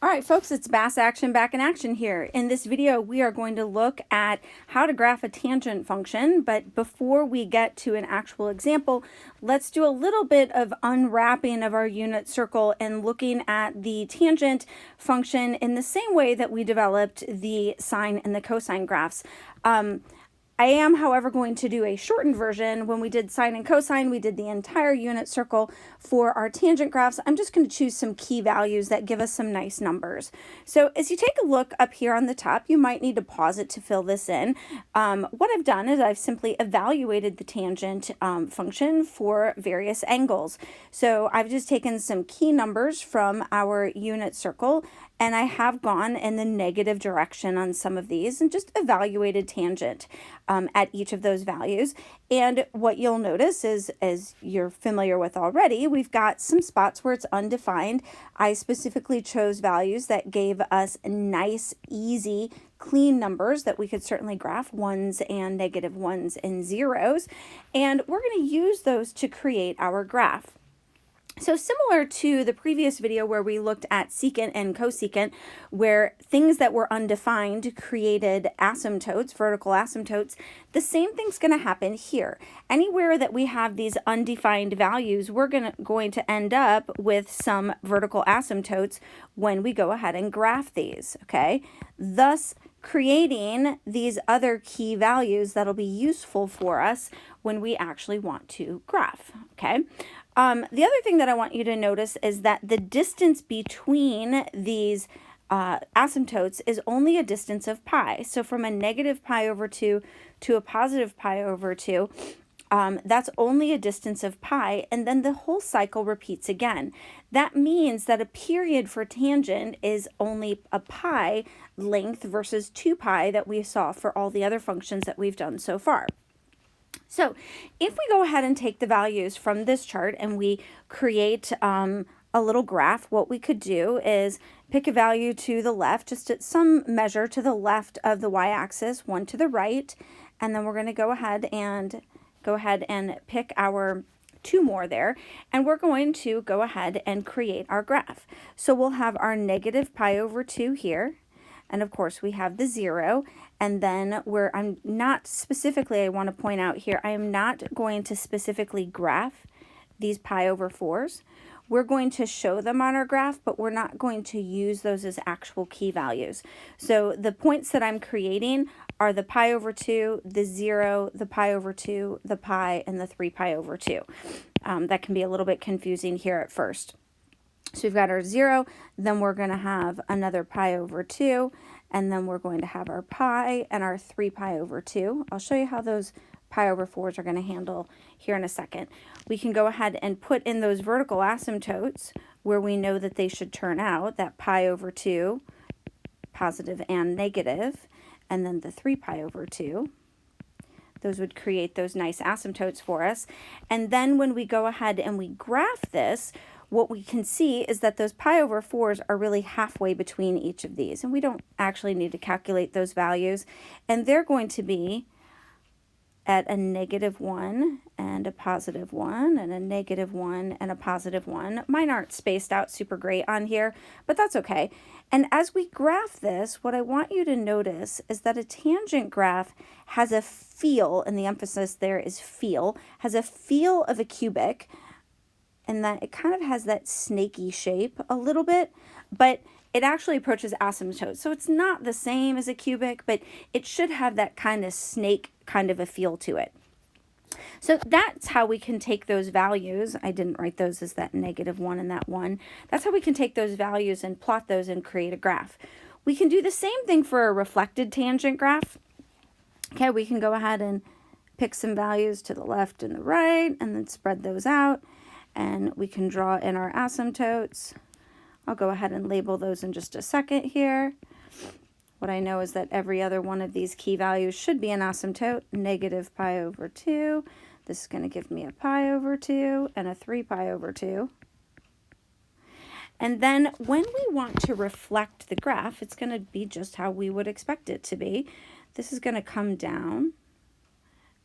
All right, folks, it's Bass Action back in action here. In this video, we are going to look at how to graph a tangent function, but before we get to an actual example, let's do a little bit of unwrapping of our unit circle and looking at the tangent function in the same way that we developed the sine and the cosine graphs. I am, however, going to do a shortened version. When we did sine and cosine, we did the entire unit circle. For our tangent graphs, I'm just going to choose some key values that give us some nice numbers. So as you take a look up here on the top, you might need to pause it to fill this in. What I've done is I've simply evaluated the tangent function for various angles. So I've just taken some key numbers from our unit circle, and I have gone in the negative direction on some of these and just evaluated tangent at each of those values. And what you'll notice is, as you're familiar with already, we've got some spots where it's undefined. I specifically chose values that gave us nice, easy, clean numbers that we could certainly graph, ones and negative ones and zeros. And we're going to use those to create our graph. So similar to the previous video where we looked at secant and cosecant, where things that were undefined created asymptotes, vertical asymptotes, the same thing's going to happen here. Anywhere that we have these undefined values, we're going to end up with some vertical asymptotes when we go ahead and graph these, okay? Thus, creating these other key values that'll be useful for us when we actually want to graph, okay? The other thing that I want you to notice is that the distance between these asymptotes is only a distance of pi. So from a negative pi over 2 to a positive pi over 2, that's only a distance of pi, and then the whole cycle repeats again. That means that a period for tangent is only a pi length versus 2 pi that we saw for all the other functions that we've done so far. So if we go ahead and take the values from this chart and we create a little graph, what we could do is pick a value to the left, just at some measure to the left of the y-axis, one to the right, and then we're going to go ahead and pick our two more there, and we're going to go ahead and create our graph. So we'll have our negative pi over 2 here. And of course we have the 0, and then I'm not specifically, I want to point out here, I am not going to specifically graph these pi over 4s. We're going to show them on our graph, but we're not going to use those as actual key values. So the points that I'm creating are the pi over 2, the 0, the pi over 2, the pi, and the 3 pi over 2. That can be a little bit confusing here at first. So we've got our 0, then we're going to have another pi over 2, and then we're going to have our pi and our 3 pi over 2. I'll show you how those pi over 4s are going to handle here in a second. We can go ahead and put in those vertical asymptotes where we know that they should turn out, that pi over 2, positive and negative, and then the 3 pi over 2. Those would create those nice asymptotes for us. And then when we go ahead and we graph this, what we can see is that those pi over 4s are really halfway between each of these, and we don't actually need to calculate those values, and they're going to be at a negative 1 and a positive 1 and a negative 1 and a positive 1. Mine aren't spaced out super great on here, but that's okay. And as we graph this, what I want you to notice is that a tangent graph has a feel, and the emphasis there is feel, has a feel of a cubic, and that it kind of has that snaky shape a little bit, but it actually approaches asymptotes. So it's not the same as a cubic, but it should have that kind of snake kind of a feel to it. So that's how we can take those values. I didn't write those as that negative 1 and that 1. That's how we can take those values and plot those and create a graph. We can do the same thing for a reflected tangent graph. Okay, we can go ahead and pick some values to the left and the right, and then spread those out. And we can draw in our asymptotes. I'll go ahead and label those in just a second here. What I know is that every other one of these key values should be an asymptote. Negative pi over 2. This is going to give me a pi over 2 and a 3 pi over 2. And then when we want to reflect the graph, it's going to be just how we would expect it to be. This is going to come down,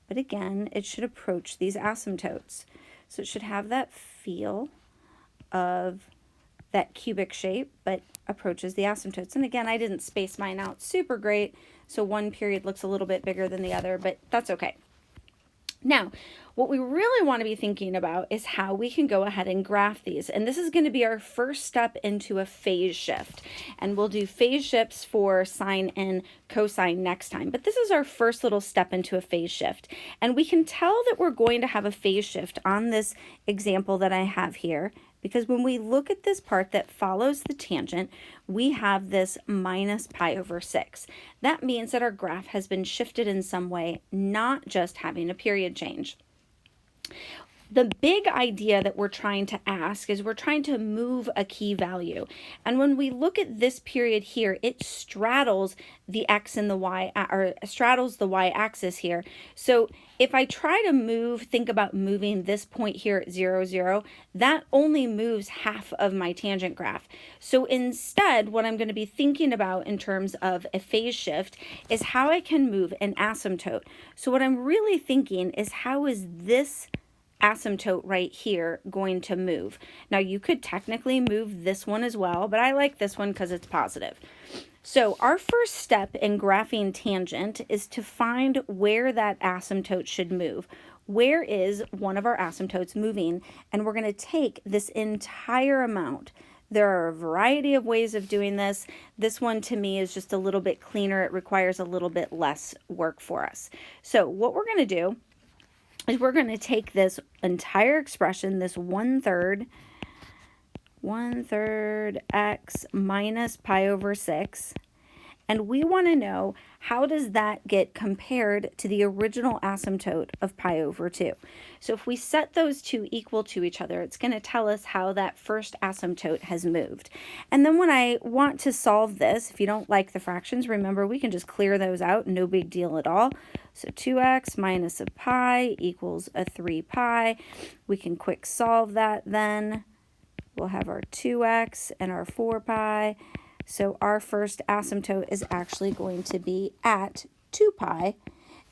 but again, it should approach these asymptotes. So it should have that feel of that cubic shape, but approaches the asymptotes. And again, I didn't space mine out super great, so one period looks a little bit bigger than the other, but that's okay. Now, what we really want to be thinking about is how we can go ahead and graph these. And this is going to be our first step into a phase shift. And we'll do phase shifts for sine and cosine next time. But this is our first little step into a phase shift. And we can tell that we're going to have a phase shift on this example that I have here, because when we look at this part that follows the tangent, we have this minus pi over 6. That means that our graph has been shifted in some way, not just having a period change. The big idea that we're trying to ask is we're trying to move a key value. And when we look at this period here, it straddles the x and the y, or straddles the y-axis here. So if I try to move, think about moving this point here at 0, 0, that only moves half of my tangent graph. So instead, what I'm going to be thinking about in terms of a phase shift is how I can move an asymptote. So what I'm really thinking is, how is this asymptote right here going to move? Now you could technically move this one as well, but I like this one because it's positive. So our first step in graphing tangent is to find where that asymptote should move. Where is one of our asymptotes moving? And we're going to take this entire amount. There are a variety of ways of doing this. This one to me is just a little bit cleaner. It requires a little bit less work for us. So what we're going to do is we're going to take this entire expression, this 1/3 x minus pi over 6, and we want to know, how does that get compared to the original asymptote of pi over 2? So if we set those two equal to each other, it's going to tell us how that first asymptote has moved. And then when I want to solve this, if you don't like the fractions, remember we can just clear those out, no big deal at all. So 2x minus a pi equals a 3 pi. We can quick solve that then. We'll have our 2x and our 4 pi. So our first asymptote is actually going to be at 2 pi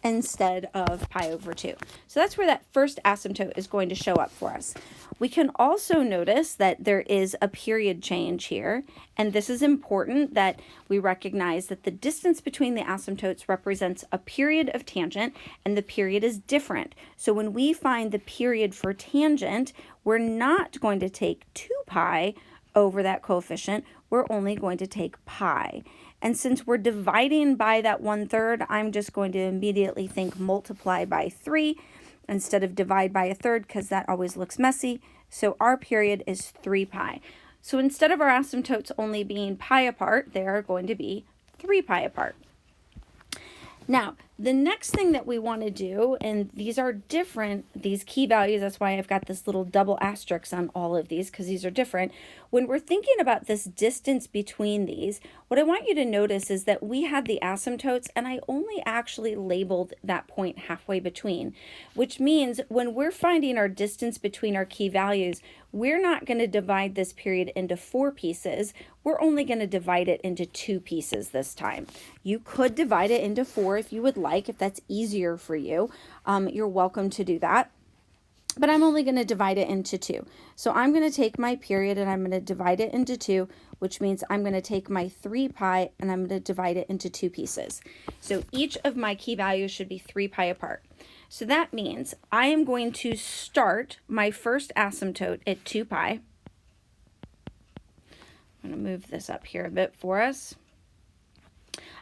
instead of pi over 2. So that's where that first asymptote is going to show up for us. We can also notice that there is a period change here, and this is important that we recognize that the distance between the asymptotes represents a period of tangent, and the period is different. So when we find the period for tangent, we're not going to take 2 pi over that coefficient, we're only going to take pi. And since we're dividing by that 1/3, I'm just going to immediately think multiply by 3 instead of divide by 1/3, because that always looks messy. So our period is 3 pi. So instead of our asymptotes only being pi apart, they are going to be 3 pi apart. Now, the next thing that we want to do, and these are different, these key values, that's why I've got this little double asterisk on all of these, because these are different. When we're thinking about this distance between these, what I want you to notice is that we had the asymptotes, and I only actually labeled that point halfway between, which means when we're finding our distance between our key values, we're not going to divide this period into 4 pieces. We're only going to divide it into 2 pieces this time. You could divide it into 4 if you would like, if that's easier for you. You're welcome to do that. But I'm only going to divide it into 2. So I'm going to take my period and I'm going to divide it into 2, which means I'm going to take my 3 pi and I'm going to divide it into 2 pieces. So each of my key values should be 3 pi apart. So that means I am going to start my first asymptote at 2 pi. I'm going to move this up here a bit for us.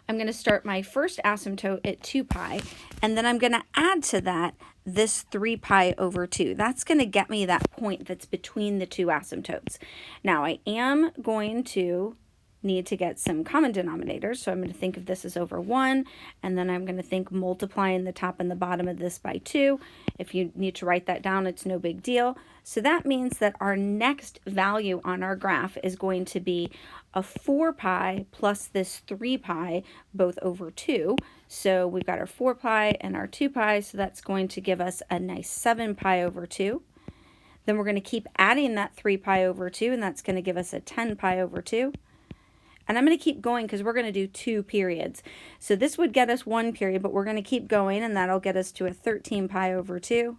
I'm going to start my first asymptote at 2 pi, and then I'm going to add to that this 3 pi over 2. That's going to get me that point that's between the two asymptotes. Now, I am going to need to get some common denominators, so I'm going to think of this as over 1, and then I'm going to think multiplying the top and the bottom of this by 2. If you need to write that down, it's no big deal. So that means that our next value on our graph is going to be a 4 pi plus this 3 pi, both over 2. So we've got our 4 pi and our 2 pi, so that's going to give us a nice 7 pi over 2. Then we're going to keep adding that 3 pi over 2, and that's going to give us a 10 pi over 2. And I'm going to keep going because we're going to do 2 periods. So this would get us 1 period, but we're going to keep going, and that'll get us to a 13 pi over 2.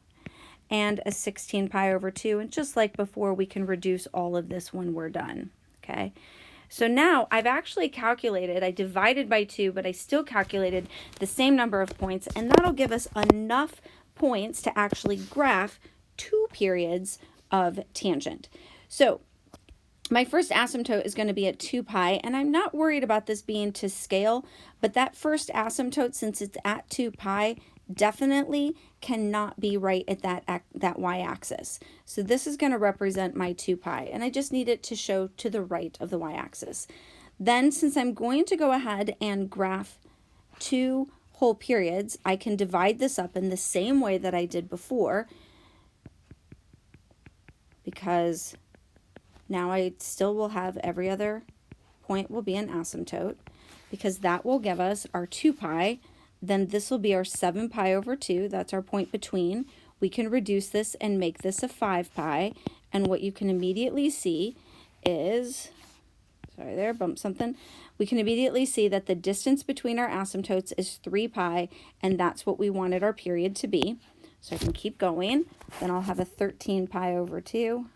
and a 16 pi over 2. And just like before, we can reduce all of this when we're done, okay? So now I've actually calculated, I divided by 2, but I still calculated the same number of points, and that'll give us enough points to actually graph 2 periods of tangent. So my first asymptote is going to be at 2 pi, and I'm not worried about this being to scale, but that first asymptote, since it's at 2 pi, definitely cannot be right at that y-axis. So this is going to represent my 2 pi, and I just need it to show to the right of the y-axis. Then, since I'm going to go ahead and graph 2 whole periods, I can divide this up in the same way that I did before, because now I still will have every other point will be an asymptote, because that will give us our 2 pi. Then this will be our 7 pi over 2. That's our point between. We can reduce this and make this a 5 pi. And what you can immediately see is, sorry there, bumped something. We can immediately see that the distance between our asymptotes is 3 pi, and that's what we wanted our period to be. So I can keep going. Then I'll have a 13 pi over 2.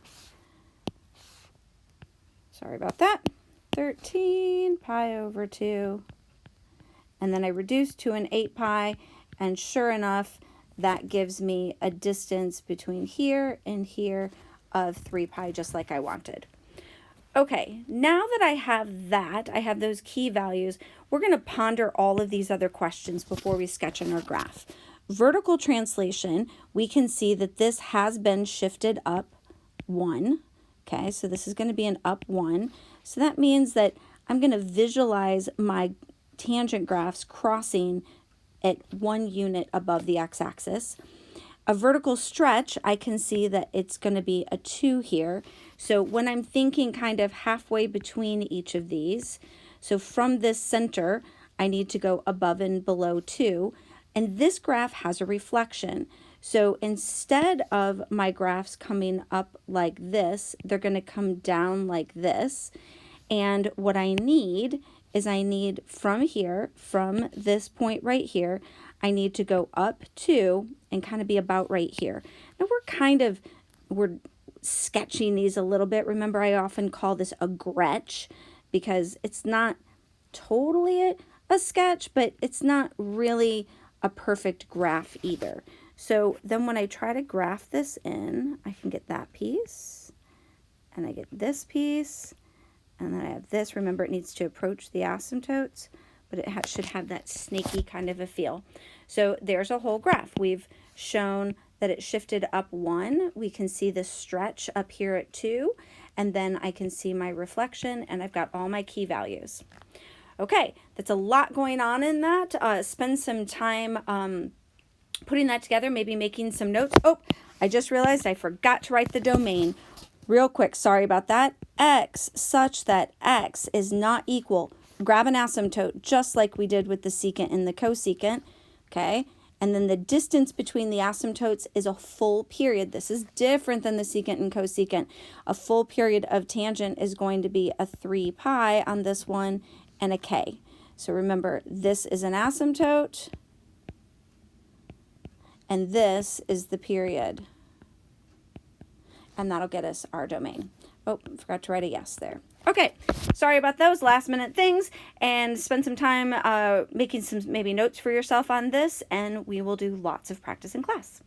Sorry about that. 13 pi over 2. And then I reduce to an 8 pi, and sure enough, that gives me a distance between here and here of 3 pi, just like I wanted. Okay, now that I have those key values, we're going to ponder all of these other questions before we sketch in our graph. Vertical translation, we can see that this has been shifted up 1. Okay, so this is going to be an up 1. So that means that I'm going to visualize my tangent graphs crossing at 1 unit above the x-axis. A vertical stretch, I can see that it's going to be a 2 here. So when I'm thinking kind of halfway between each of these, so from this center, I need to go above and below 2. And this graph has a reflection. So instead of my graphs coming up like this, they're going to come down like this. And what I need is from here, from this point right here, I need to go up 2 and kind of be about right here. Now we're sketching these a little bit. Remember, I often call this a gretch because it's not totally a sketch, but it's not really a perfect graph either. So then when I try to graph this in, I can get that piece, and I get this piece, and then I have this. Remember, it needs to approach the asymptotes, but it should have that snaky kind of a feel. So there's a whole graph. We've shown that it shifted up 1. We can see the stretch up here at 2, and then I can see my reflection, and I've got all my key values. Okay, that's a lot going on in that. Spend some time putting that together, maybe making some notes. Oh, I just realized I forgot to write the domain. Real quick, sorry about that. X such that x is not equal. Grab an asymptote just like we did with the secant and the cosecant, okay? And then the distance between the asymptotes is a full period. This is different than the secant and cosecant. A full period of tangent is going to be a 3 pi on this one and a k. So remember, this is an asymptote, and this is the period. And that'll get us our domain. Oh, forgot to write a yes there. Okay, sorry about those last minute things, and spend some time making some maybe notes for yourself on this, and we will do lots of practice in class.